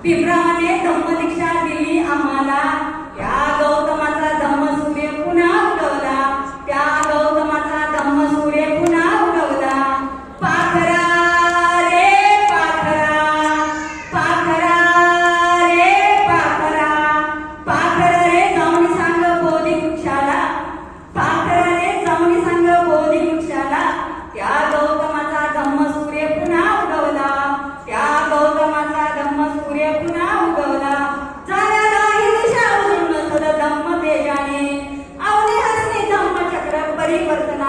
पिंपराने धम्मदीक्षा दिली आम्हाला, त्या गौतमाचा धम्मसूर्य पुन्हा उगवला, त्या गौतमाचा धम्मसूर्य पुन्हा उगवला. पाखरा रे पाखरा, पाखरा रे पाखरा, पाखर रे जाऊन सांग बोधी वृक्षाला, पाखर रे जाऊन सांग बोधी वृक्षाला, त्या गौतमाचा धम्मसूर्य पुन्हा उगवला, त्या गौतमाचा धम्मसूर्य पुन्हा उगवला. झाला नाही दिशा उजळून सद धम्म तेजाने, आवले हसने धम्मचक्र परिवर्तन